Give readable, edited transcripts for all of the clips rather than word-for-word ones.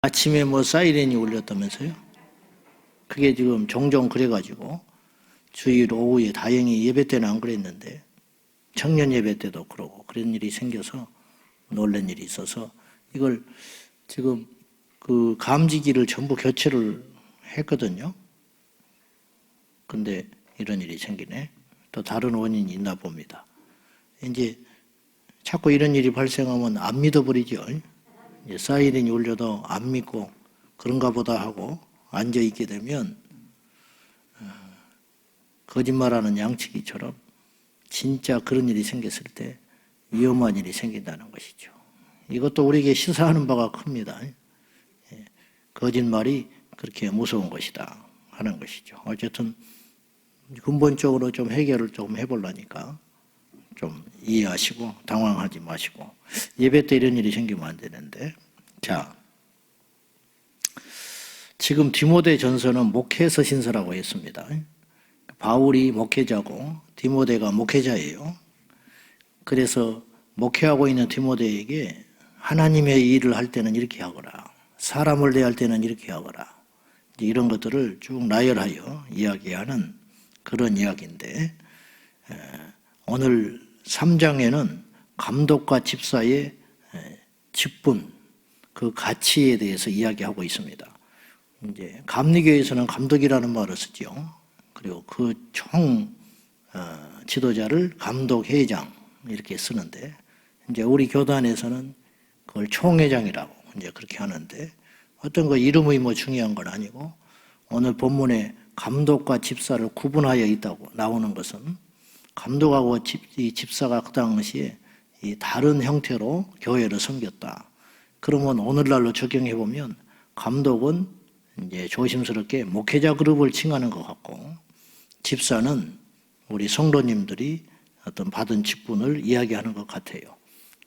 아침에 뭐 사이렌이 울렸다면서요? 그게 지금 종종 그래가지고 주일 오후에 다행히 예배 때는 안 그랬는데 청년 예배 때도 그러고 그런 일이 생겨서 놀란 일이 있어서 이걸 지금 그 감지기를 전부 교체를 했거든요. 근데 이런 일이 생기네. 또 다른 원인이 있나 봅니다. 이제 자꾸 이런 일이 발생하면 안 믿어버리죠. 이제 사이렌이 울려도 안 믿고 그런가 보다 하고 앉아있게 되면 거짓말하는 양치기처럼 진짜 그런 일이 생겼을 때 위험한 일이 생긴다는 것이죠. 이것도 우리에게 시사하는 바가 큽니다. 거짓말이 그렇게 무서운 것이다 하는 것이죠. 어쨌든 근본적으로 좀 해결을 좀 해보려니까 좀 이해하시고 당황하지 마시고 예배 때 이런 일이 생기면 안 되는데 자 지금 디모데 전서는 목회서 신서라고 했습니다. 바울이 목회자고 디모데가 목회자예요. 그래서 목회하고 있는 디모데에게 하나님의 일을 할 때는 이렇게 하거라. 사람을 대할 때는 이렇게 하거라. 이런 것들을 쭉 나열하여 이야기하는 그런 이야기인데 오늘 3장에는 감독과 집사의 직분, 그 가치에 대해서 이야기하고 있습니다. 이제 감리교에서는 감독이라는 말을 쓰죠. 그리고 그 총 지도자를 감독회장 이렇게 쓰는데 이제 우리 교단에서는 그걸 총회장이라고 이제 그렇게 하는데 어떤 거 이름이 뭐 중요한 건 아니고 오늘 본문에 감독과 집사를 구분하여 있다고 나오는 것은 감독하고 집사가 그 당시에 이 다른 형태로 교회를 섬겼다. 그러면 오늘날로 적용해 보면 감독은 이제 조심스럽게 목회자 그룹을 칭하는 것 같고 집사는 우리 성도님들이 어떤 받은 직분을 이야기하는 것 같아요.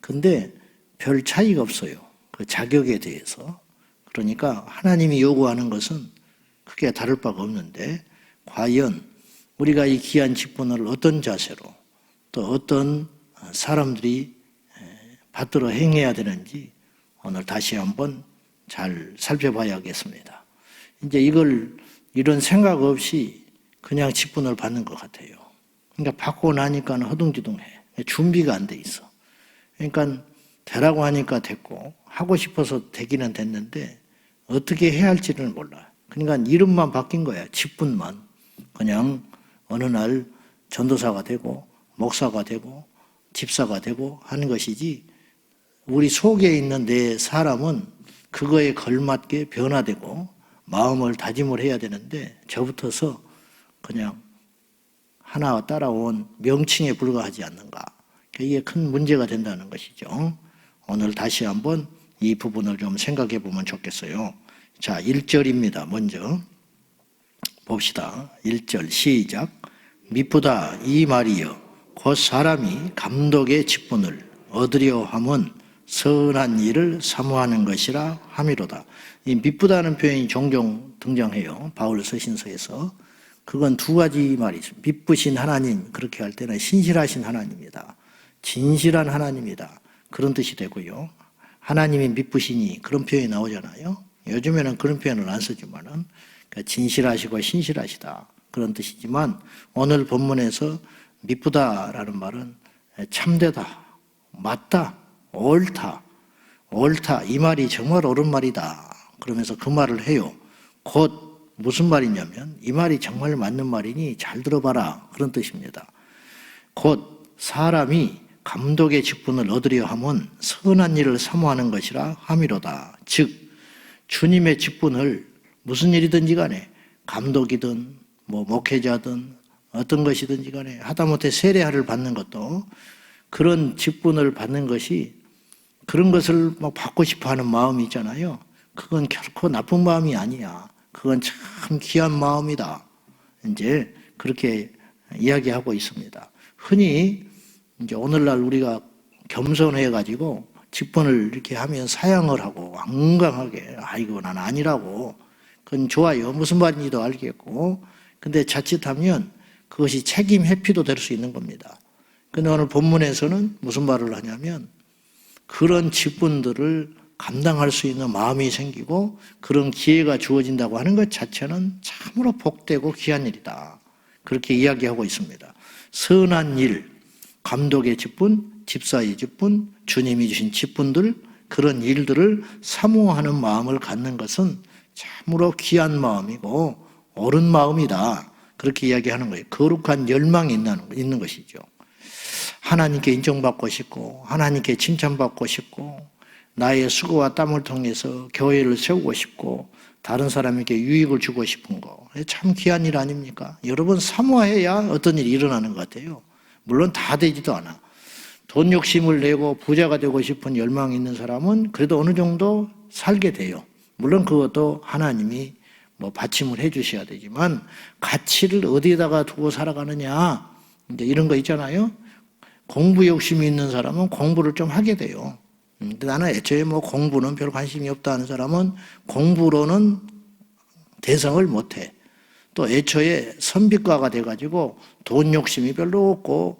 근데 별 차이가 없어요. 그 자격에 대해서. 그러니까 하나님이 요구하는 것은 크게 다를 바가 없는데 과연 우리가 이 귀한 직분을 어떤 자세로 또 어떤 사람들이 받들어 행해야 되는지 오늘 다시 한번 잘 살펴봐야겠습니다. 이제 이런 생각 없이 그냥 직분을 받는 것 같아요. 그러니까 받고 나니까 허둥지둥해. 준비가 안 돼 있어. 그러니까 되라고 하니까 됐고 하고 싶어서 되기는 됐는데 어떻게 해야 할지를 몰라. 그러니까 이름만 바뀐 거야. 직분만. 그냥 어느 날 전도사가 되고 목사가 되고 집사가 되고 하는 것이지 우리 속에 있는 내 사람은 그거에 걸맞게 변화되고 마음을 다짐을 해야 되는데 저부터서 그냥 하나 따라온 명칭에 불과하지 않는가. 이게 큰 문제가 된다는 것이죠. 오늘 다시 한번 이 부분을 좀 생각해 보면 좋겠어요. 자, 1절입니다. 먼저 봅시다. 1절 시작. 미쁘다 이 말이여 곧 사람이 감독의 직분을 얻으려 함은 선한 일을 사모하는 것이라 함이로다. 이 미쁘다는 표현이 종종 등장해요. 바울 서신서에서. 그건 두 가지 말이 있습니다. 미쁘신 하나님 그렇게 할 때는 신실하신 하나님이다. 진실한 하나님이다. 그런 뜻이 되고요. 하나님이 미쁘시니 그런 표현이 나오잖아요. 요즘에는 그런 표현을 안 쓰지만은 진실하시고 신실하시다. 그런 뜻이지만 오늘 본문에서 미쁘다라는 말은 참되다, 맞다, 옳다, 옳다. 이 말이 정말 옳은 말이다. 그러면서 그 말을 해요. 곧 무슨 말이냐면 이 말이 정말 맞는 말이니 잘 들어봐라. 그런 뜻입니다. 곧 사람이 감독의 직분을 얻으려 함은 선한 일을 사모하는 것이라 함이로다. 즉 주님의 직분을 무슨 일이든지 간에 감독이든 뭐 목회자든 어떤 것이든지 간에 하다못해 세례를 받는 것도 그런 직분을 받는 것이 그런 것을 막 받고 싶어 하는 마음이 있잖아요. 그건 결코 나쁜 마음이 아니야. 그건 참 귀한 마음이다. 이제 그렇게 이야기하고 있습니다. 흔히 이제 오늘날 우리가 겸손해가지고 직분을 이렇게 하면 사양을 하고 완강하게 이거 난 아니라고. 그건 좋아요. 무슨 말인지도 알겠고. 근데 자칫하면 그것이 책임 회피도 될 수 있는 겁니다. 근데 오늘 본문에서는 무슨 말을 하냐면 그런 직분들을 감당할 수 있는 마음이 생기고 그런 기회가 주어진다고 하는 것 자체는 참으로 복되고 귀한 일이다. 그렇게 이야기하고 있습니다. 선한 일, 감독의 직분, 집사의 직분, 주님이 주신 직분들, 그런 일들을 사모하는 마음을 갖는 것은 참으로 귀한 마음이고 옳은 마음이다. 그렇게 이야기하는 거예요. 거룩한 열망이 있는 것이죠. 하나님께 인정받고 싶고 하나님께 칭찬받고 싶고 나의 수고와 땀을 통해서 교회를 세우고 싶고 다른 사람에게 유익을 주고 싶은 거 참 귀한 일 아닙니까? 여러분 사모해야 어떤 일이 일어나는 것 같아요. 물론 다 되지도 않아. 돈 욕심을 내고 부자가 되고 싶은 열망이 있는 사람은 그래도 어느 정도 살게 돼요. 물론 그것도 하나님이 받침을 해 주셔야 되지만 가치를 어디에다가 두고 살아가느냐 이제 이런 거 있잖아요. 공부 욕심이 있는 사람은 공부를 좀 하게 돼요. 근데 나는 애초에 공부는 별 관심이 없다 하는 사람은 공부로는 대성을 못해. 또 애초에 선비과가 돼가지고 돈 욕심이 별로 없고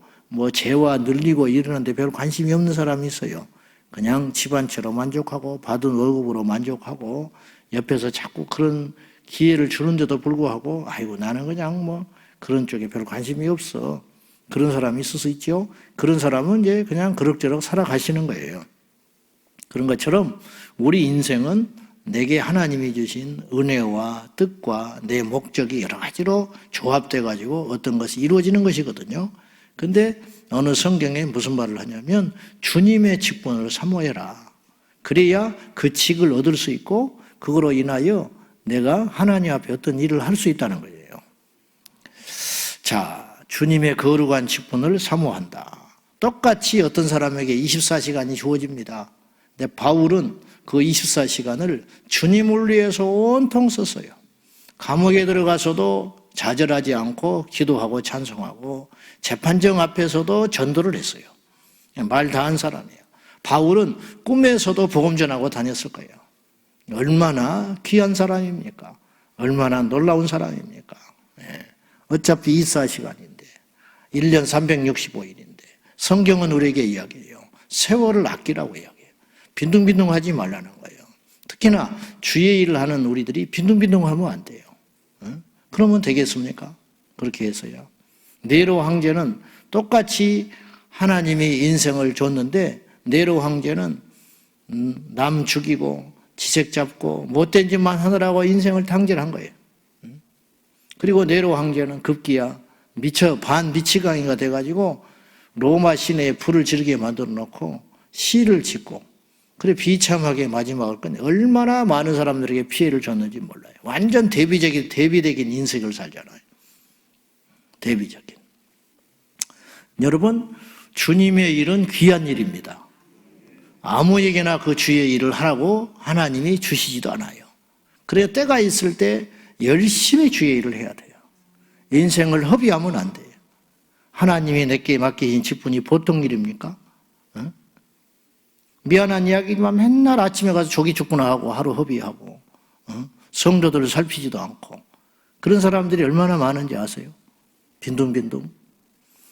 재화 늘리고 이러는데 별 관심이 없는 사람이 있어요. 그냥 집안채로 만족하고 받은 월급으로 만족하고 옆에서 자꾸 그런 기회를 주는데도 불구하고 아이고 나는 그냥 그런 쪽에 별 관심이 없어. 그런 사람이 있을 수 있죠. 그런 사람은 이제 그냥 그럭저럭 살아가시는 거예요. 그런 것처럼 우리 인생은 내게 하나님이 주신 은혜와 뜻과 내 목적이 여러 가지로 조합돼 가지고 어떤 것이 이루어지는 것이거든요. 근데 어느 성경에 무슨 말을 하냐면 주님의 직분을 사모해라. 그래야 그 직을 얻을 수 있고 그거로 인하여 내가 하나님 앞에 어떤 일을 할 수 있다는 거예요. 자, 주님의 거룩한 직분을 사모한다. 똑같이 어떤 사람에게 24시간이 주어집니다. 근데 바울은 그 24시간을 주님을 위해서 온통 썼어요. 감옥에 들어가서도 좌절하지 않고 기도하고 찬송하고 재판정 앞에서도 전도를 했어요. 말 다 한 사람이에요. 바울은 꿈에서도 복음 전하고 다녔을 거예요. 얼마나 귀한 사람입니까? 얼마나 놀라운 사람입니까? 어차피 24시간인데 1년 365일인데 성경은 우리에게 이야기해요. 세월을 아끼라고 이야기해요. 빈둥빈둥하지 말라는 거예요. 특히나 주의 일을 하는 우리들이 빈둥빈둥하면 안 돼요. 그러면 되겠습니까? 그렇게 해서요. 네로 황제는 똑같이 하나님이 인생을 줬는데 네로 황제는 남 죽이고 지색 잡고 못된 짓만 하느라고 인생을 탕진한 거예요. 그리고 네로 황제는 급기야 반미치광이가 돼가지고 로마 시내에 불을 지르게 만들어 놓고 시를 짓고 그래 비참하게 마지막을 끝내 얼마나 많은 사람들에게 피해를 줬는지 몰라요. 완전 대비적인 인생을 살잖아요. 대비적인. 여러분 주님의 일은 귀한 일입니다. 아무에게나 그 주의 일을 하라고 하나님이 주시지도 않아요. 그래야 때가 있을 때 열심히 주의 일을 해야 돼요. 인생을 허비하면 안 돼요. 하나님이 내게 맡기신 직분이 보통 일입니까? 미안한 이야기지만 맨날 아침에 가서 조기 축구나 하고 하루 허비하고 성도들을 살피지도 않고 그런 사람들이 얼마나 많은지 아세요? 빈둥빈둥.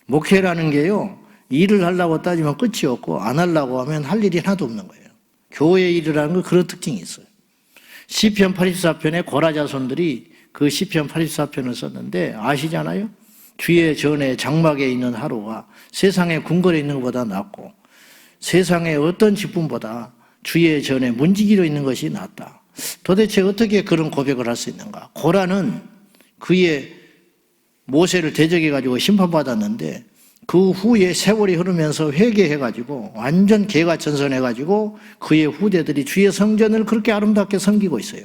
목회라는 게요. 일을 하려고 따지면 끝이 없고 안 하려고 하면 할 일이 하나도 없는 거예요. 교회 일이라는 건 그런 특징이 있어요. 시편 84편에 고라자손들이 그 시편 84편을 썼는데 아시잖아요? 주의 전에 장막에 있는 하루가 세상에 궁궐에 있는 것보다 낫고 세상의 어떤 직분보다 주의 전에 문지기로 있는 것이 낫다. 도대체 어떻게 그런 고백을 할 수 있는가? 고라는 그의 모세를 대적해가지고 심판받았는데 그 후에 세월이 흐르면서 회개해가지고 완전 개가천선해가지고 그의 후대들이 주의 성전을 그렇게 아름답게 섬기고 있어요.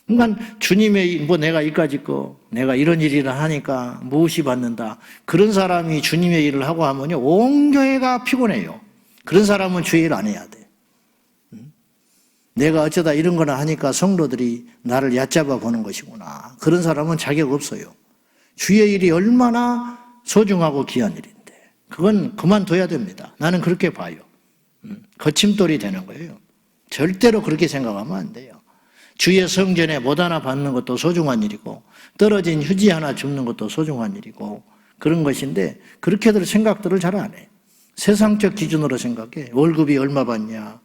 그러니까 주님의 내가 이까짓 내가 이런 일을 하니까 무엇이 받는다. 그런 사람이 주님의 일을 하고 하면요 온 교회가 피곤해요. 그런 사람은 주의 일 안 해야 돼. 내가 어쩌다 이런 거나 하니까 성도들이 나를 얕잡아 보는 것이구나. 그런 사람은 자격 없어요. 주의 일이 얼마나 소중하고 귀한 일인데 그건 그만둬야 됩니다. 나는 그렇게 봐요. 거침돌이 되는 거예요. 절대로 그렇게 생각하면 안 돼요. 주의 성전에 못 하나 받는 것도 소중한 일이고 떨어진 휴지 하나 줍는 것도 소중한 일이고 그런 것인데 그렇게들 생각들을 잘 안 해. 세상적 기준으로 생각해. 월급이 얼마 받냐,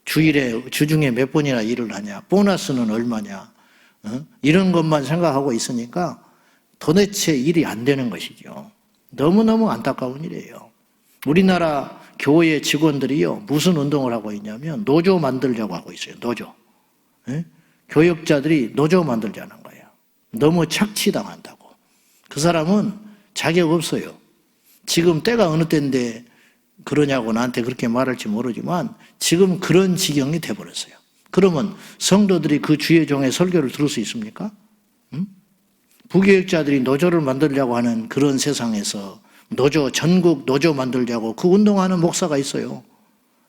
주중에 몇 번이나 일을 하냐, 보너스는 얼마냐, 이런 것만 생각하고 있으니까 도대체 일이 안 되는 것이죠. 너무너무 안타까운 일이에요. 우리나라 교회 직원들이요, 무슨 운동을 하고 있냐면 노조 만들려고 하고 있어요. 노조. 교역자들이 노조 만들자는 거예요. 너무 착취당한다고. 그 사람은 자격 없어요. 지금 때가 어느 때인데 그러냐고 나한테 그렇게 말할지 모르지만 지금 그런 지경이 돼버렸어요. 그러면 성도들이 그 주의 종의 설교를 들을 수 있습니까? 부교육자들이 노조를 만들려고 하는 그런 세상에서 전국 노조 만들려고 그 운동하는 목사가 있어요.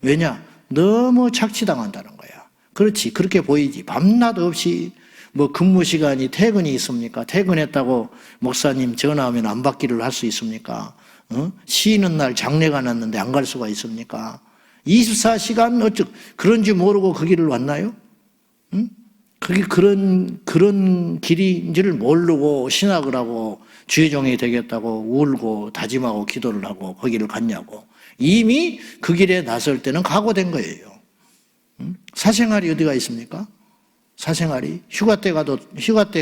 왜냐? 너무 착취당한다는 거야. 그렇지. 그렇게 보이지. 밤낮 없이 뭐 근무 시간이 퇴근이 있습니까? 퇴근했다고 목사님 전화하면 안 받기를 할 수 있습니까? 쉬는 날 장례가 났는데 안 갈 수가 있습니까? 24시간 그런지 모르고 그 길을 왔나요? 그게 그런 길인지를 모르고 신학을 하고 주의종이 되겠다고 울고 다짐하고 기도를 하고 거기를 갔냐고. 이미 그 길에 나설 때는 각오된 거예요. 사생활이 어디가 있습니까? 사생활이 휴가 때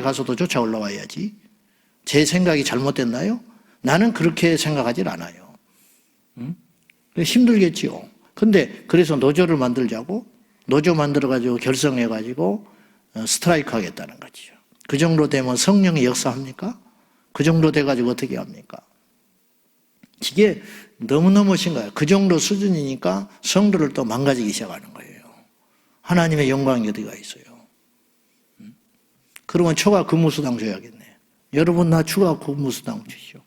가서도 쫓아 올라와야지. 제 생각이 잘못됐나요? 나는 그렇게 생각하질 않아요. 힘들겠지요. 근데 그래서 노조를 만들자고, 노조 만들어가지고 결성해가지고 스트라이크 하겠다는 거죠. 그 정도 되면 성령이 역사합니까? 그 정도 돼가지고 어떻게 합니까? 이게 너무너무 심각해요. 그 정도 수준이니까 성도를 또 망가지기 시작하는 거예요. 하나님의 영광이 어디가 있어요? 그러면 초과 근무수당 줘야겠네. 여러분 나 추가 근무수당 주시오.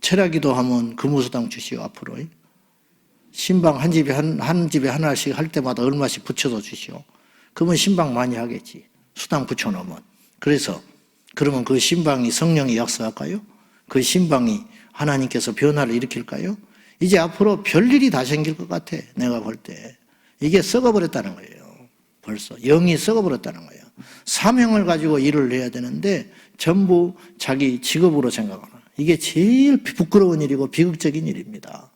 철야기도 하면 근무수당 주시오 앞으로. 신방 한 집에 하나씩 할 때마다 얼마씩 붙여서 주시오. 그러면 신방 많이 하겠지. 수당 붙여놓으면. 그러면 그 신방이 성령이 역사할까요? 그 신방이 하나님께서 변화를 일으킬까요? 이제 앞으로 별일이 다 생길 것 같아. 내가 볼 때. 이게 썩어버렸다는 거예요. 벌써. 영이 썩어버렸다는 거예요. 사명을 가지고 일을 해야 되는데 전부 자기 직업으로 생각하는. 이게 제일 부끄러운 일이고 비극적인 일입니다.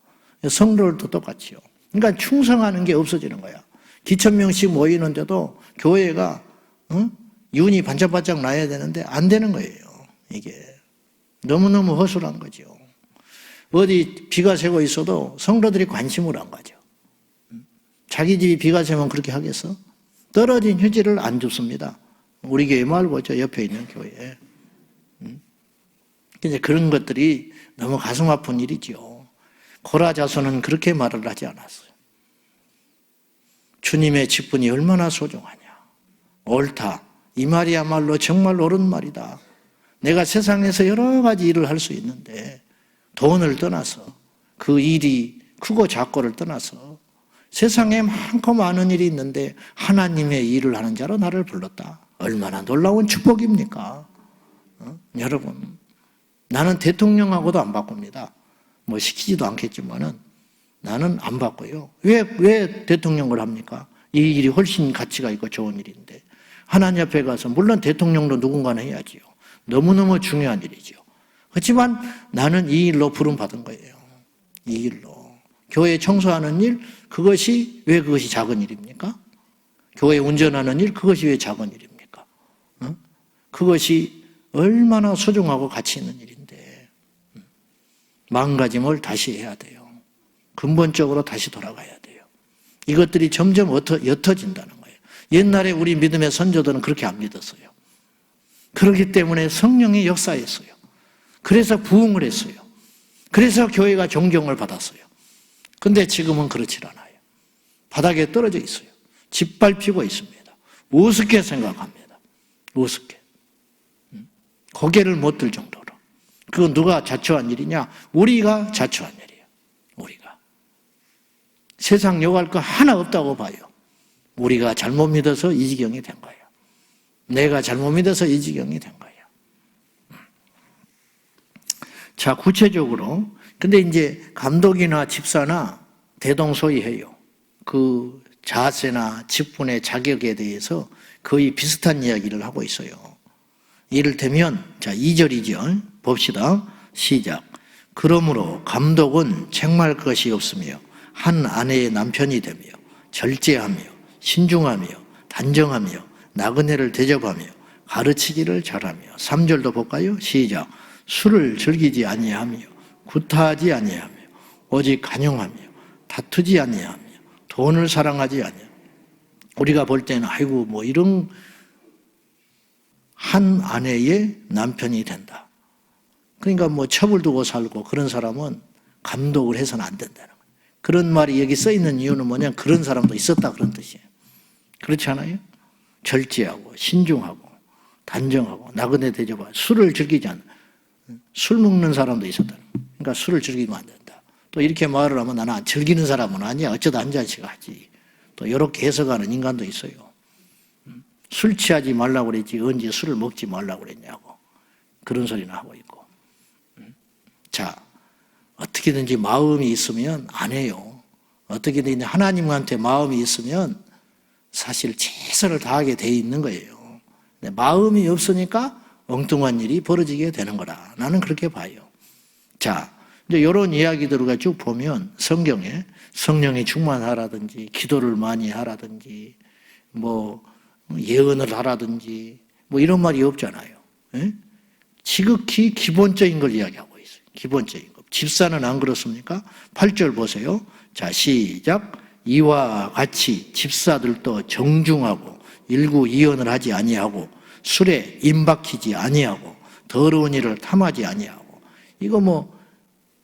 성도들도 똑같이요. 그러니까 충성하는 게 없어지는 거야. 기천명씩 모이는데도 교회가 윤이 반짝반짝 나야 되는데 안 되는 거예요. 이게 너무너무 허술한 거죠. 어디 비가 새고 있어도 성도들이 관심을 안 가져. 자기 집이 비가 새면 그렇게 하겠어? 떨어진 휴지를 안 줍습니다. 우리 교회 말고 저 옆에 있는 교회에. 이제 그런 것들이 너무 가슴 아픈 일이죠. 고라자손은 그렇게 말을 하지 않았어요. 주님의 직분이 얼마나 소중하냐. 옳다. 이 말이야말로 정말 옳은 말이다. 내가 세상에서 여러 가지 일을 할 수 있는데 돈을 떠나서 그 일이 크고 작고를 떠나서 세상에 많고 많은 일이 있는데 하나님의 일을 하는 자로 나를 불렀다. 얼마나 놀라운 축복입니까? 여러분, 나는 대통령하고도 안 바꿉니다. 뭐 시키지도 않겠지만은 나는 안 바꿔요. 왜 대통령을 합니까? 이 일이 훨씬 가치가 있고 좋은 일인데. 하나님 앞에 가서, 물론 대통령도 누군가는 해야지요. 너무너무 중요한 일이죠. 그렇지만 나는 이 일로 부름받은 거예요. 이 일로. 교회 청소하는 일, 왜 그것이 작은 일입니까? 교회 운전하는 일, 그것이 왜 작은 일입니까? 그것이 얼마나 소중하고 가치 있는 일인데 망가짐을 다시 해야 돼요. 근본적으로 다시 돌아가야 돼요. 이것들이 점점 옅어진다는 거예요. 옛날에 우리 믿음의 선조들은 그렇게 안 믿었어요. 그렇기 때문에 성령이 역사했어요. 그래서 부흥을 했어요. 그래서 교회가 존경을 받았어요. 근데 지금은 그렇지 않아요. 바닥에 떨어져 있어요. 짓밟히고 있습니다. 우습게 생각합니다. 우습게. 고개를 못 들 정도로. 그건 누가 자초한 일이냐? 우리가 자초한 일이에요. 우리가. 세상 욕할 거 하나 없다고 봐요. 우리가 잘못 믿어서 이 지경이 된 거예요. 내가 잘못 믿어서 이 지경이 된 거예요. 자, 구체적으로. 근데 이제 감독이나 집사나 대동소이해요. 그 자세나 직분의 자격에 대해서 거의 비슷한 이야기를 하고 있어요. 이를테면, 자, 2절이죠. 봅시다. 시작. 그러므로 감독은 책망할 것이 없으며 한 아내의 남편이 되며 절제하며 신중하며 단정하며 나그네를 대접하며 가르치기를 잘하며. 3절도 볼까요? 시작. 술을 즐기지 아니하며 구타하지 아니하며 오직 간용하며 다투지 아니하며 돈을 사랑하지 아니하며. 우리가 볼 때는 아이고 뭐 이런 한 아내의 남편이 된다. 그러니까 뭐 첩을 두고 살고 그런 사람은 감독을 해서는 안 된다는 거예요. 그런 말이 여기 써 있는 이유는 뭐냐면 그런 사람도 있었다 그런 뜻이에요. 그렇지 않아요? 절제하고 신중하고 단정하고 나그네 대접하고 술을 즐기지 않는, 술 먹는 사람도 있었다. 그러니까 술을 즐기면 안 된다. 또 이렇게 말을 하면 나는 즐기는 사람은 아니야. 어쩌다 한 잔씩 하지. 또 이렇게 해석하는 인간도 있어요. 술 취하지 말라고 그랬지 언제 술을 먹지 말라고 그랬냐고 그런 소리나 하고 있고. 자, 어떻게든지 마음이 있으면 안 해요. 어떻게든지 하나님한테 마음이 있으면 사실 최선을 다하게 돼 있는 거예요. 근데 마음이 없으니까 엉뚱한 일이 벌어지게 되는 거라. 나는 그렇게 봐요. 자, 이제 이런 이야기들을 우리가 쭉 보면 성경에 성령이 충만하라든지 기도를 많이 하라든지 뭐 예언을 하라든지 뭐 이런 말이 없잖아요. 예? 지극히 기본적인 걸 이야기하고 있어요. 기본적인 것. 집사는 안 그렇습니까? 8절 보세요. 자, 시작. 이와 같이 집사들도 정중하고 일구이연을 하지 아니하고 술에 임박히지 아니하고 더러운 일을 탐하지 아니하고. 이거 뭐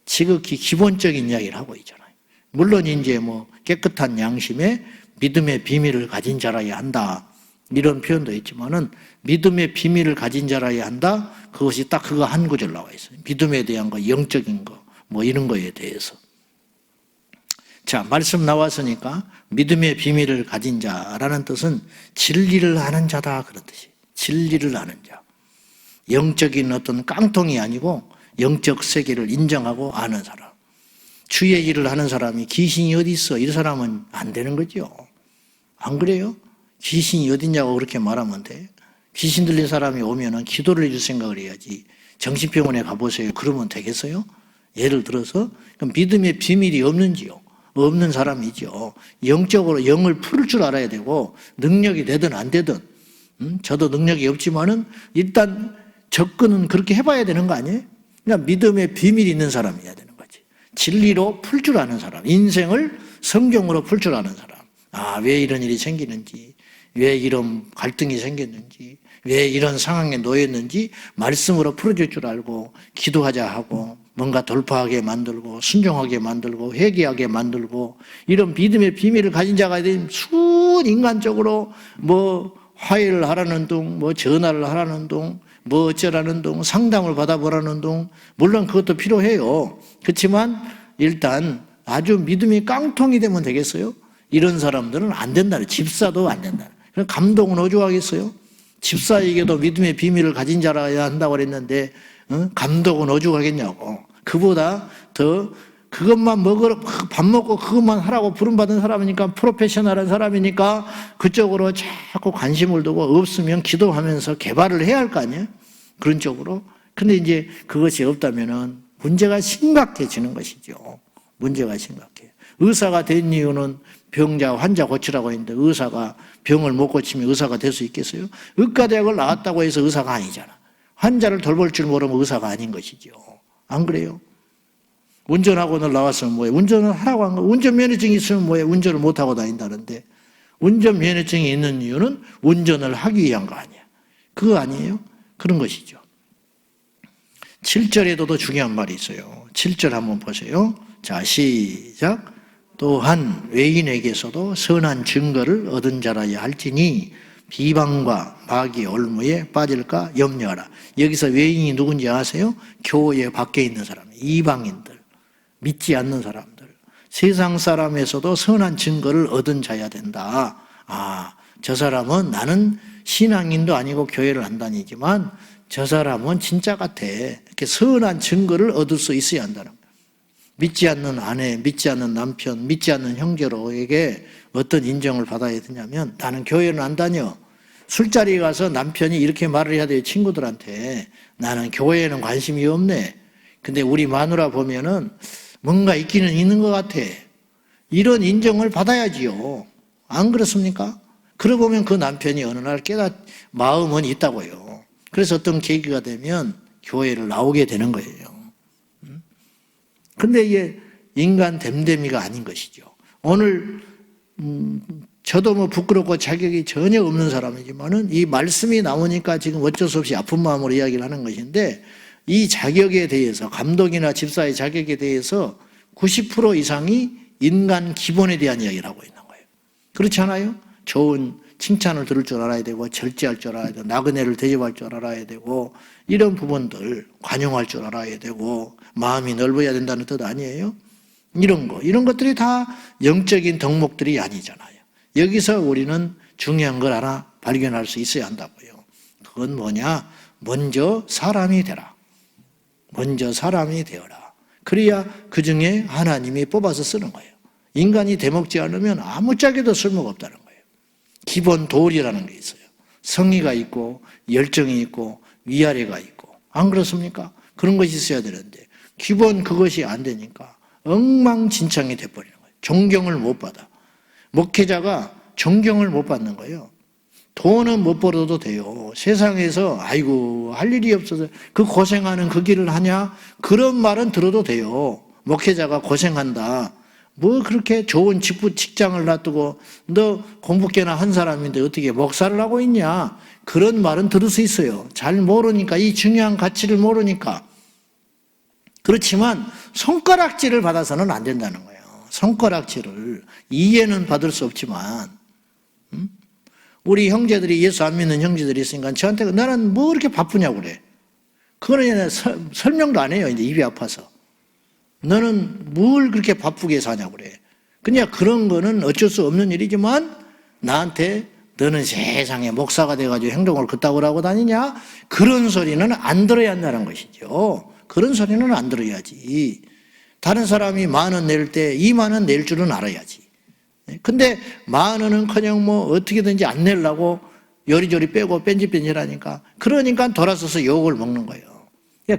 지극히 기본적인 이야기를 하고 있잖아요. 물론 이제 뭐 깨끗한 양심에 믿음의 비밀을 가진 자라야 한다. 이런 표현도 있지만은 믿음의 비밀을 가진 자라야 한다. 그것이 딱 그거 한 구절 나와 있어요. 믿음에 대한 거, 영적인 거, 뭐 이런 거에 대해서. 자, 말씀 나왔으니까 믿음의 비밀을 가진 자라는 뜻은 진리를 아는 자다 그런 뜻이에요. 진리를 아는 자. 영적인 어떤 깡통이 아니고 영적 세계를 인정하고 아는 사람. 주의 일을 하는 사람이 귀신이 어디 있어? 이 사람은 안 되는 거죠. 안 그래요? 귀신이 어딨냐고 그렇게 말하면 돼. 귀신 들린 사람이 오면은 기도를 해줄 생각을 해야지. 정신병원에 가보세요. 그러면 되겠어요? 예를 들어서 믿음의 비밀이 없는지요? 없는 사람이죠. 영적으로 영을 풀 줄 알아야 되고 능력이 되든 안 되든 저도 능력이 없지만은 일단 접근은 그렇게 해봐야 되는 거 아니에요? 그러니까 믿음의 비밀이 있는 사람이어야 되는 거지. 진리로 풀 줄 아는 사람, 인생을 성경으로 풀 줄 아는 사람. 아, 왜 이런 일이 생기는지, 왜 이런 갈등이 생겼는지, 왜 이런 상황에 놓였는지 말씀으로 풀어줄 줄 알고 기도하자 하고 뭔가 돌파하게 만들고 순종하게 만들고 회개하게 만들고 이런 믿음의 비밀을 가진 자가 되면 순인간적으로 뭐 화해를 하라는 둥, 뭐 전화를 하라는 둥, 뭐 어쩌라는 둥, 상담을 받아보라는 둥, 물론 그것도 필요해요. 그렇지만 일단 아주 믿음이 깡통이 되면 되겠어요? 이런 사람들은 안 된다. 집사도 안 된다. 그럼 감동은 오죽하겠어요? 집사에게도 믿음의 비밀을 가진 자라야 한다고 그랬는데 감독은 오죽하겠냐고. 그보다 더 그것만 먹으러 밥 먹고 그것만 하라고 부름받은 사람이니까 프로페셔널한 사람이니까 그쪽으로 자꾸 관심을 두고 없으면 기도하면서 개발을 해야 할 거 아니에요? 그런 쪽으로. 근데 이제 그것이 없다면은 문제가 심각해지는 것이죠. 문제가 심각해요. 의사가 된 이유는 병자, 환자 고치라고 했는데 의사가 병을 못 고치면 의사가 될 수 있겠어요? 의과대학을 나왔다고 해서 의사가 아니잖아. 환자를 돌볼 줄 모르면 의사가 아닌 것이죠. 안 그래요? 운전학원을 나왔으면 뭐해? 운전을 하라고 한 거. 운전면허증이 있으면 뭐해? 운전을 못하고 다닌다는데 운전면허증이 있는 이유는 운전을 하기 위한 거 아니야. 그거 아니에요? 그런 것이죠. 7절에도 더 중요한 말이 있어요. 7절 한번 보세요. 자, 시작. 또한 외인에게서도 선한 증거를 얻은 자라야 할지니 비방과 마귀 올무에 빠질까 염려하라. 여기서 외인이 누군지 아세요? 교회 밖에 있는 사람, 이방인들, 믿지 않는 사람들. 세상 사람에서도 선한 증거를 얻은 자야 된다. 아, 저 사람은 나는 신앙인도 아니고 교회를 안 다니지만 저 사람은 진짜 같아. 이렇게 선한 증거를 얻을 수 있어야 한다는 거예요. 믿지 않는 아내, 믿지 않는 남편, 믿지 않는 형제로에게 어떤 인정을 받아야 되냐면 나는 교회는 안 다녀. 술자리에 가서 남편이 이렇게 말을 해야 돼요. 친구들한테. 나는 교회에는 관심이 없네. 근데 우리 마누라 보면은 뭔가 있기는 있는 것 같아. 이런 인정을 받아야지요. 안 그렇습니까? 그러고 보면 그 남편이 어느 날 마음은 있다고요. 그래서 어떤 계기가 되면 교회를 나오게 되는 거예요. 근데 이게 인간 됨됨이가 아닌 것이죠. 오늘 저도 뭐 부끄럽고 자격이 전혀 없는 사람이지만은 이 말씀이 나오니까 지금 어쩔 수 없이 아픈 마음으로 이야기를 하는 것인데, 이 자격에 대해서, 감독이나 집사의 자격에 대해서 90% 이상이 인간 기본에 대한 이야기를 하고 있는 거예요. 그렇지 않아요? 좋은 칭찬을 들을 줄 알아야 되고, 절제할 줄 알아야 되고, 나그네를 대접할 줄 알아야 되고, 이런 부분들 관용할 줄 알아야 되고, 마음이 넓어야 된다는 뜻 아니에요? 이런 것들이 다 영적인 덕목들이 아니잖아요. 여기서 우리는 중요한 걸 하나 발견할 수 있어야 한다고요. 그건 뭐냐? 먼저 사람이 되라. 먼저 사람이 되어라. 그래야 그 중에 하나님이 뽑아서 쓰는 거예요. 인간이 되먹지 않으면 아무짝에도 쓸모가 없다는 거예요. 기본 도리라는 게 있어요. 성의가 있고 열정이 있고 위아래가 있고, 안 그렇습니까? 그런 것이 있어야 되는데 기본 그것이 안 되니까 엉망진창이 돼버리는 거예요. 존경을 못 받아. 목회자가 존경을 못 받는 거예요. 돈은 못 벌어도 돼요. 세상에서 아이고 할 일이 없어서 그 고생하는 그 길을 하냐? 그런 말은 들어도 돼요. 목회자가 고생한다. 뭐 그렇게 좋은 직장을 놔두고 너 공부 꽤나 한 사람인데 어떻게 목사를 하고 있냐? 그런 말은 들을 수 있어요. 잘 모르니까, 이 중요한 가치를 모르니까. 그렇지만 손가락질을 받아서는 안 된다는 거예요. 손가락질을. 이해는 받을 수 없지만, 우리 형제들이, 예수 안 믿는 형제들이 있으니까 저한테 나는 뭐 그렇게 바쁘냐고 그래. 그거는 설명도 안 해요. 이제 입이 아파서. 너는 뭘 그렇게 바쁘게 사냐고 그래. 그냥 그런 거는 어쩔 수 없는 일이지만 나한테 너는 세상에 목사가 돼가지고 행동을 그따구로 하고 다니냐? 그런 소리는 안 들어야 한다는 것이죠. 그런 소리는 안 들어야지. 다른 사람이 10,000원 낼 때 20,000원 낼 줄은 알아야지. 근데 10,000원은 그냥 뭐 어떻게든지 안 내려고 요리조리 빼고 뺀질뺀질하니까, 그러니까 돌아서서 욕을 먹는 거예요.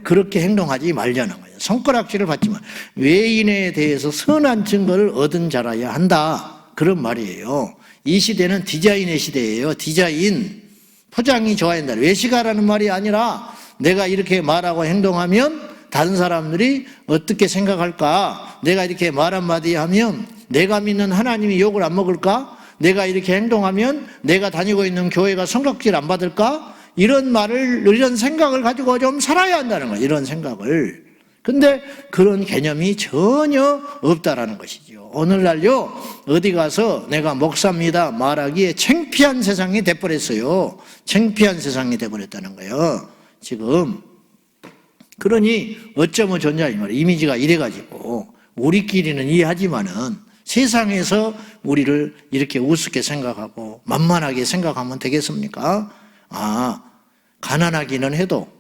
그렇게 행동하지 말자는 거예요. 손가락질을 받지만 외인에 대해서 선한 증거를 얻은 자라야 한다. 그런 말이에요. 이 시대는 디자인의 시대예요. 디자인. 포장이 좋아야 한다. 외식하라는 말이 아니라 내가 이렇게 말하고 행동하면 다른 사람들이 어떻게 생각할까? 내가 이렇게 말 한마디 하면 내가 믿는 하나님이 욕을 안 먹을까? 내가 이렇게 행동하면 내가 다니고 있는 교회가 성적질 안 받을까? 이런 생각을 가지고 좀 살아야 한다는 거예요. 이런 생각을. 근데 그런 개념이 전혀 없다라는 것이죠. 오늘날요, 어디 가서 내가 목사입니다 말하기에 창피한 세상이 돼버렸어요. 창피한 세상이 돼버렸다는 거예요. 지금. 그러니 어쩌면 좋냐 이 말이에요. 이미지가 이래가지고 우리끼리는 이해하지만은 세상에서 우리를 이렇게 우습게 생각하고 만만하게 생각하면 되겠습니까? 가난하기는 해도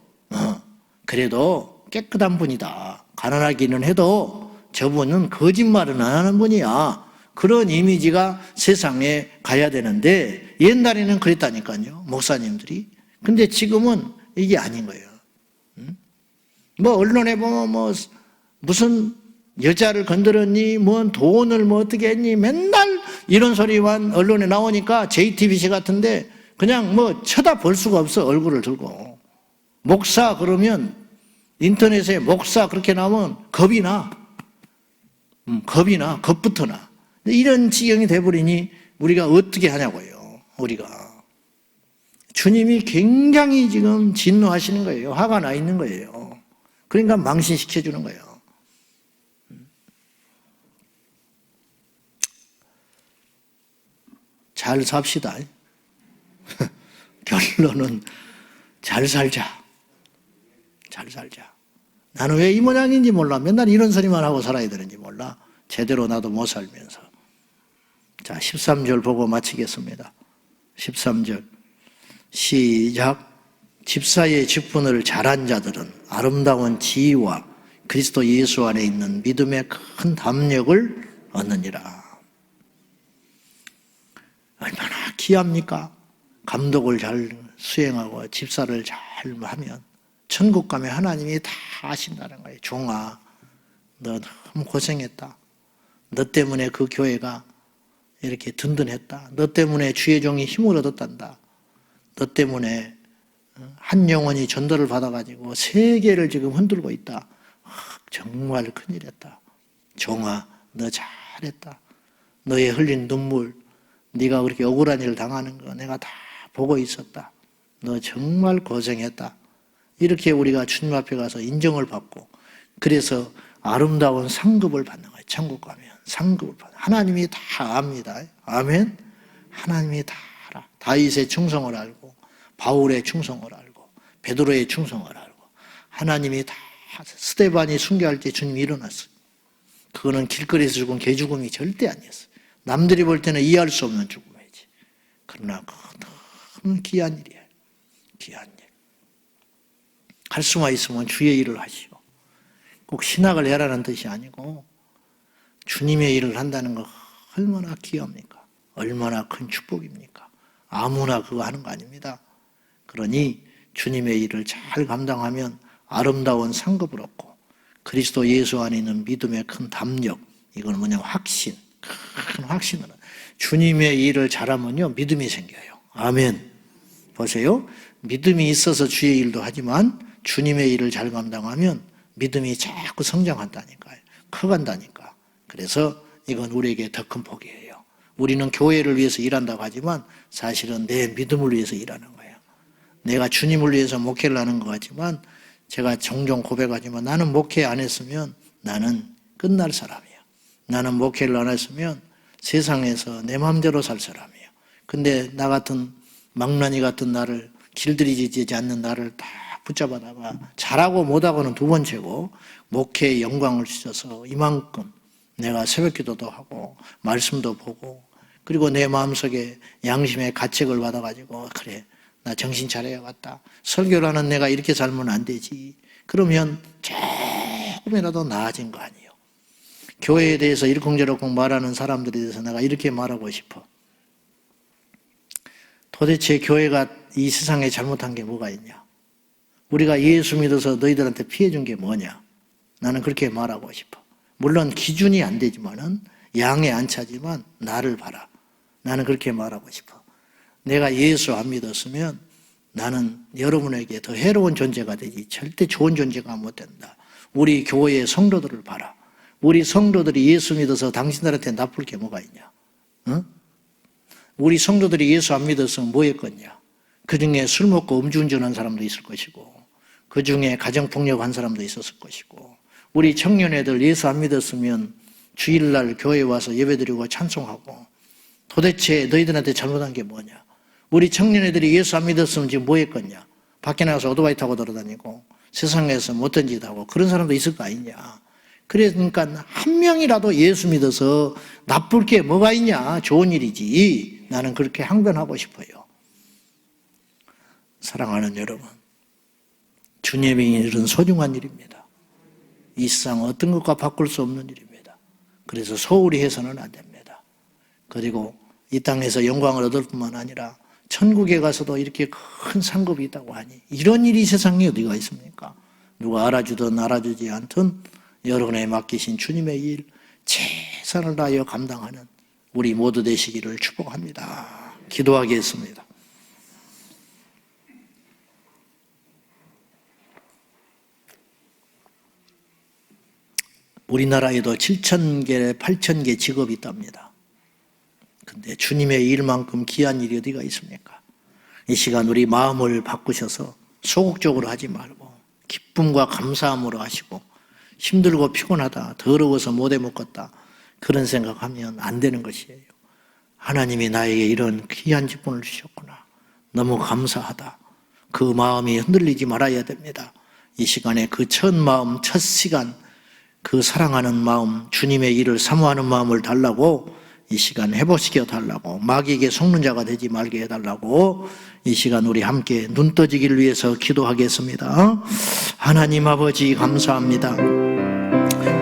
그래도 깨끗한 분이다. 가난하기는 해도 저분은 거짓말은 안 하는 분이야. 그런 이미지가 세상에 가야 되는데, 옛날에는 그랬다니까요, 목사님들이. 근데 지금은 이게 아닌 거예요. 뭐 언론에 보면 뭐 무슨 여자를 건드렸니, 뭐 돈을 뭐 어떻게 했니, 맨날 이런 소리만 언론에 나오니까 JTBC 같은데 그냥 뭐 쳐다볼 수가 없어. 얼굴을 들고. 목사 그러면 인터넷에 목사 그렇게 나오면 겁이 나. 겁부터 나. 이런 지경이 돼버리니 우리가 어떻게 하냐고요. 우리가. 주님이 굉장히 지금 진노하시는 거예요. 화가 나 있는 거예요. 그러니까 망신시켜주는 거예요. 잘 삽시다. 결론은 잘 살자. 잘 살자. 나는 왜 이 모양인지 몰라. 맨날 이런 소리만 하고 살아야 되는지 몰라. 제대로 나도 못 살면서. 자, 13절 보고 마치겠습니다. 13절 시작. 집사의 직분을 잘한 자들은 아름다운 지위와 그리스도 예수 안에 있는 믿음의 큰 담력을 얻느니라. 얼마나 귀합니까? 감독을 잘 수행하고 집사를 잘 하면 천국 가면 하나님이 다 하신다는 거예요. 종아, 너 너무 고생했다. 너 때문에 그 교회가 이렇게 든든했다. 너 때문에 주의 종이 힘을 얻었단다. 너 때문에 한 영혼이 전도를 받아가지고 세계를 지금 흔들고 있다. 정말 큰일이었다. 종아, 너 잘했다. 너의 흘린 눈물, 네가 그렇게 억울한 일을 당하는 거 내가 다 보고 있었다. 너 정말 고생했다. 이렇게 우리가 주님 앞에 가서 인정을 받고, 그래서 아름다운 상급을 받는 거예요. 천국 가면 상급을 받는. 하나님이 다 압니다. 아멘. 하나님이 다 알아. 다윗의 충성을 알고, 바울의 충성을 알고, 베드로의 충성을 알고, 하나님이 다. 스데반이 순교할 때 주님이 일어났어요. 그거는 길거리에서 죽은 개죽음이 절대 아니었어요. 남들이 볼 때는 이해할 수 없는 죽음이지. 그러나 너무 귀한 일이에요. 귀한 일. 할 수만 있으면 주의 일을 하시오. 꼭 신학을 해라는 뜻이 아니고 주님의 일을 한다는 거 얼마나 귀합니까? 얼마나 큰 축복입니까? 아무나 그거 하는 거 아닙니다. 그러니 주님의 일을 잘 감당하면 아름다운 상급을 얻고, 그리스도 예수 안에 있는 믿음의 큰 담력, 이건 뭐냐면 확신, 큰 확신을. 주님의 일을 잘하면요 믿음이 생겨요. 아멘. 보세요. 믿음이 있어서 주의 일도 하지만 주님의 일을 잘 감당하면 믿음이 자꾸 성장한다니까요. 커간다니까. 그래서 이건 우리에게 더 큰 복이에요. 우리는 교회를 위해서 일한다고 하지만 사실은 내 믿음을 위해서 일하는 거예요. 내가 주님을 위해서 목회를 하는 것 같지만, 제가 종종 고백하지만 나는 목회 안 했으면 나는 끝날 사람이에요. 나는 목회를 안 했으면 세상에서 내 마음대로 살 사람이에요. 근데 나 같은 망나니 같은 나를, 길들이지 않는 나를 다 붙잡아다가 잘하고 못하고는 두 번째고, 목회의 영광을 주셔서 이만큼 내가 새벽기도도 하고 말씀도 보고, 그리고 내 마음속에 양심의 가책을 받아가지고, 그래 나 정신 차려야겠다. 설교를 하는 내가 이렇게 살면 안 되지. 그러면 조금이라도 나아진 거 아니에요. 교회에 대해서 이러쿵저러쿵 말하는 사람들에 대해서 내가 이렇게 말하고 싶어. 도대체 교회가 이 세상에 잘못한 게 뭐가 있냐? 우리가 예수 믿어서 너희들한테 피해 준 게 뭐냐? 나는 그렇게 말하고 싶어. 물론 기준이 안 되지만은, 양에 안 차지만 나를 봐라. 나는 그렇게 말하고 싶어. 내가 예수 안 믿었으면 나는 여러분에게 더 해로운 존재가 되지 절대 좋은 존재가 못 된다. 우리 교회의 성도들을 봐라. 우리 성도들이 예수 믿어서 당신들한테 나쁠 게 뭐가 있냐? 응? 우리 성도들이 예수 안 믿었으면 뭐 했겠냐? 그 중에 술 먹고 음주운전한 사람도 있을 것이고, 그 중에 가정폭력한 사람도 있었을 것이고, 우리 청년애들 예수 안 믿었으면 주일날 교회에 와서 예배드리고 찬송하고, 도대체 너희들한테 잘못한 게 뭐냐? 우리 청년애들이 예수 안 믿었으면 지금 뭐 했겠냐? 밖에 나가서 오토바이 타고 돌아다니고 세상에서 못된 짓 하고 그런 사람도 있을 거 아니냐? 그러니까 한 명이라도 예수 믿어서 나쁠 게 뭐가 있냐? 좋은 일이지. 나는 그렇게 항변하고 싶어요. 사랑하는 여러분, 주님의 일은 소중한 일입니다. 이 세상 어떤 것과 바꿀 수 없는 일입니다. 그래서 소홀히 해서는 안 됩니다. 그리고 이 땅에서 영광을 얻을 뿐만 아니라 천국에 가서도 이렇게 큰 상급이 있다고 하니, 이런 일이 세상에 어디가 있습니까? 누가 알아주든 알아주지 않든 여러분의 맡기신 주님의 일 최선을 다하여 감당하는 우리 모두 되시기를 축복합니다. 기도하겠습니다. 우리나라에도 7,000개, 8,000개 직업이 있답니다. 근데 주님의 일만큼 귀한 일이 어디가 있습니까? 이 시간 우리 마음을 바꾸셔서 소극적으로 하지 말고 기쁨과 감사함으로 하시고, 힘들고 피곤하다, 더러워서 못해 먹겠다, 그런 생각하면 안 되는 것이에요. 하나님이 나에게 이런 귀한 직분을 주셨구나, 너무 감사하다, 그 마음이 흔들리지 말아야 됩니다. 이 시간에 그 첫 마음, 첫 시간, 그 사랑하는 마음, 주님의 일을 사모하는 마음을 달라고 이 시간 회복시켜 달라고, 마귀에게 속는 자가 되지 말게 해달라고 이 시간 우리 함께 눈 떠지기를 위해서 기도하겠습니다. 하나님 아버지 감사합니다.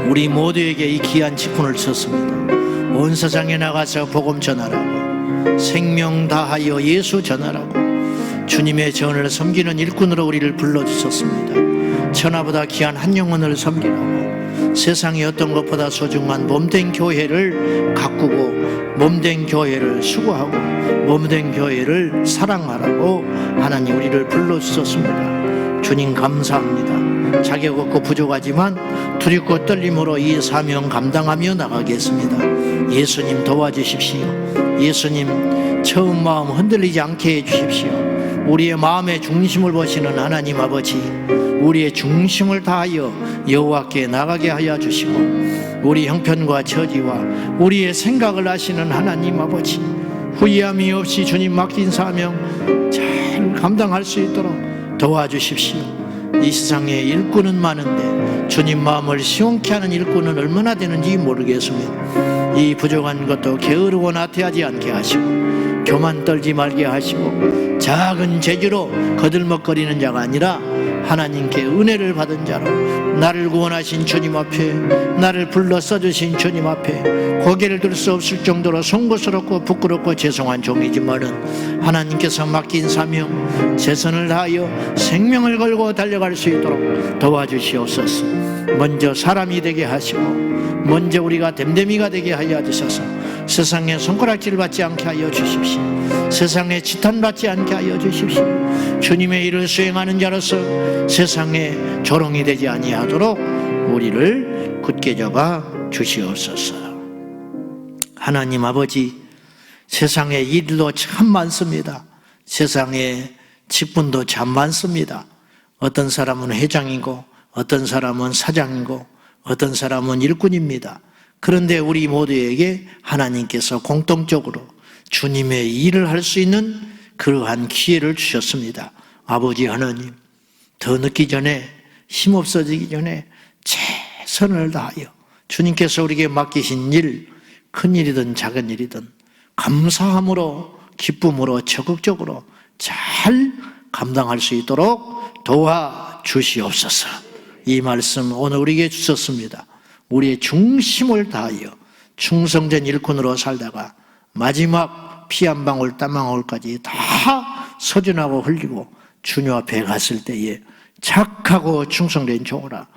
우리 모두에게 이 귀한 직분을 주셨습니다. 온 세상에 나가서 복음 전하라고, 생명 다하여 예수 전하라고, 주님의 전을 섬기는 일꾼으로 우리를 불러주셨습니다. 천하보다 귀한 한 영혼을 섬기라고, 세상의 어떤 것보다 소중한 몸된 교회를 가꾸고 몸된 교회를 수고하고 몸된 교회를 사랑하라고 하나님 우리를 불러주셨습니다. 주님 감사합니다. 자격 없고 부족하지만 두렵고 떨림으로 이 사명 감당하며 나가겠습니다. 예수님 도와주십시오. 예수님 처음 마음 흔들리지 않게 해주십시오. 우리의 마음의 중심을 보시는 하나님 아버지, 우리의 중심을 다하여 여호와께 나가게 하여 주시고 우리 형편과 처지와 우리의 생각을 아시는 하나님 아버지, 후회함이 없이 주님 맡긴 사명 잘 감당할 수 있도록 도와주십시오. 이 세상에 일꾼은 많은데 주님 마음을 시원케 하는 일꾼은 얼마나 되는지 모르겠습니다. 이 부족한 것도 게으르고 나태하지 않게 하시고 교만 떨지 말게 하시고 작은 재주로 거들먹거리는 자가 아니라 하나님께 은혜를 받은 자로 나를 구원하신 주님 앞에, 나를 불러 써주신 주님 앞에 고개를 들 수 없을 정도로 송구스럽고 부끄럽고 죄송한 종이지만은 하나님께서 맡긴 사명 최선을 다하여 생명을 걸고 달려갈 수 있도록 도와주시옵소서. 먼저 사람이 되게 하시고 먼저 우리가 됨됨이가 되게 하여 주셔서 세상에 손가락질 받지 않게 하여 주십시오. 세상에 지탄받지 않게 하여 주십시오. 주님의 일을 수행하는 자로서 세상에 조롱이 되지 아니하도록 우리를 굳게 잡아 주시옵소서. 하나님 아버지, 세상에 일도 참 많습니다. 세상에 직분도 참 많습니다. 어떤 사람은 회장이고 어떤 사람은 사장이고 어떤 사람은 일꾼입니다. 그런데 우리 모두에게 하나님께서 공통적으로 주님의 일을 할 수 있는 그러한 기회를 주셨습니다. 아버지 하나님, 더 늦기 전에, 힘없어지기 전에 최선을 다하여 주님께서 우리에게 맡기신 일, 큰 일이든 작은 일이든 감사함으로 기쁨으로 적극적으로 잘 감당할 수 있도록 도와주시옵소서. 이 말씀 오늘 우리에게 주셨습니다. 우리의 중심을 다하여 충성된 일꾼으로 살다가 마지막 피 한 방울 땀 한 방울까지 다 소진하고 흘리고 주님 앞에 갔을 때에 착하고 충성된 종으라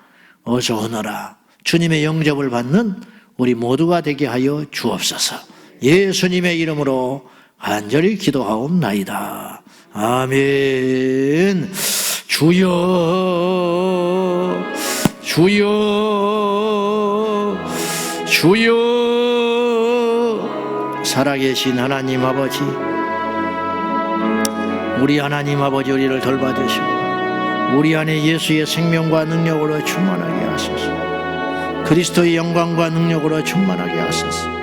어서 오너라 주님의 영접을 받는 우리 모두가 되게 하여 주옵소서. 예수님의 이름으로 간절히 기도하옵나이다. 아멘. 주여 주여 주여. 살아계신 하나님 아버지, 우리 하나님 아버지 우리를 돌봐주시고 우리 안에 예수의 생명과 능력으로 충만하게 하소서. 그리스도의 영광과 능력으로 충만하게 하소서.